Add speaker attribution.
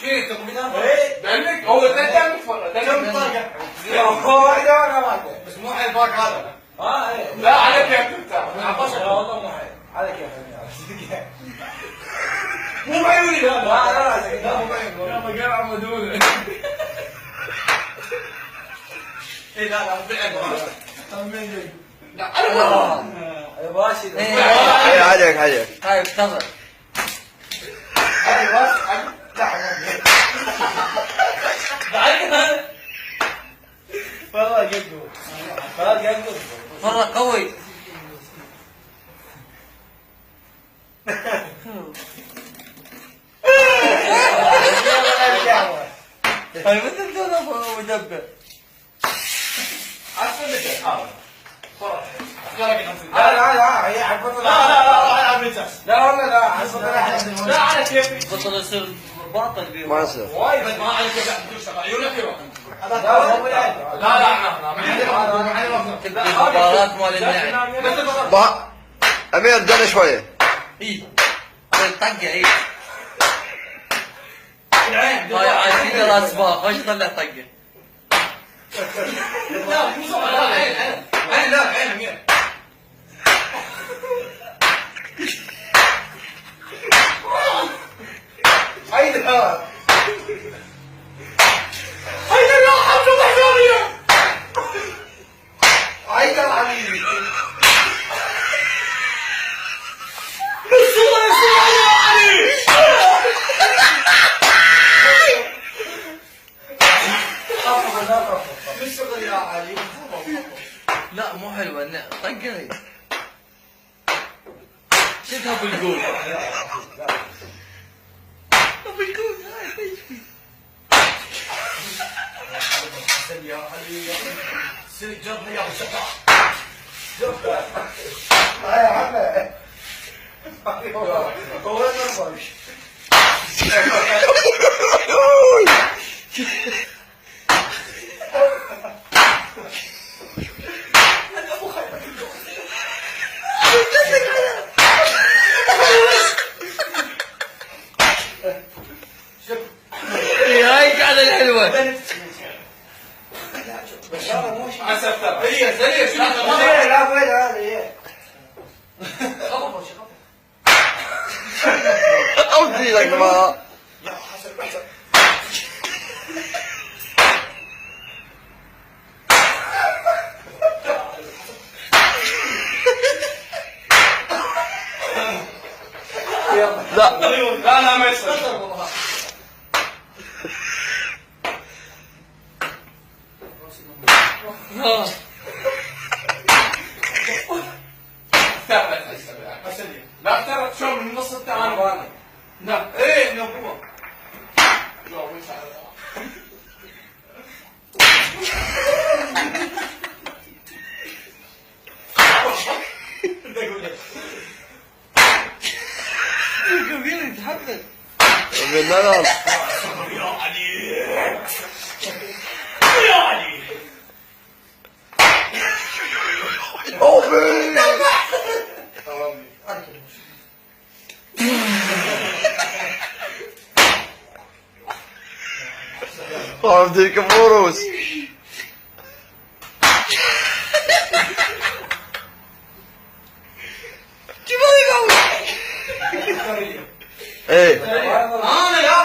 Speaker 1: شيء تقبيلها لانك هو ده تعمل فرق ده كم طاقه هو واحده وانا واحده بس مو حي الباك هذا لا على كيف بتاع لا والله مو حي على كيف مو بعيوني لا مو بعيوني يا مقال عمدونه ايه لا لا انا يا باشا
Speaker 2: عليك
Speaker 3: هاي انتظر
Speaker 1: هاي بس والله قدو
Speaker 3: مرة قوي هاي مثل ذولا مدبر
Speaker 1: لا هي عبطة لا والله لا على كيفي
Speaker 3: بطل يصير باطل
Speaker 2: ما يصير
Speaker 1: وايد بس ما على كيفي بدون شغل عيونك يروح لا
Speaker 3: مباراة مال النعم
Speaker 2: امير دنا شويه
Speaker 3: اي طقه اي هاي عايزين راس باق وش طلع طقه
Speaker 1: لا مو صح لا عين لا عين امير عين ها عين لا حبل محزونية عين العليم
Speaker 3: لا مو حلوه طقه شدها بالقول بالقول هاي ايش في
Speaker 1: يا علي سلك جربنا يا شباب جربنا هاي يا عمي هو نرفش
Speaker 3: هاي قاعده الحلوه
Speaker 1: هي سريع لا وين هذا هي
Speaker 2: قصدي لك ما لا
Speaker 1: لا ما يصير لا ترى شو من نص التعامل لا ايه نبوه
Speaker 3: كبير يتحدث
Speaker 2: لا
Speaker 1: يا علي يا علي
Speaker 2: اوبي عبدك فوروس
Speaker 3: كيف هذا
Speaker 2: ايه
Speaker 1: انا لا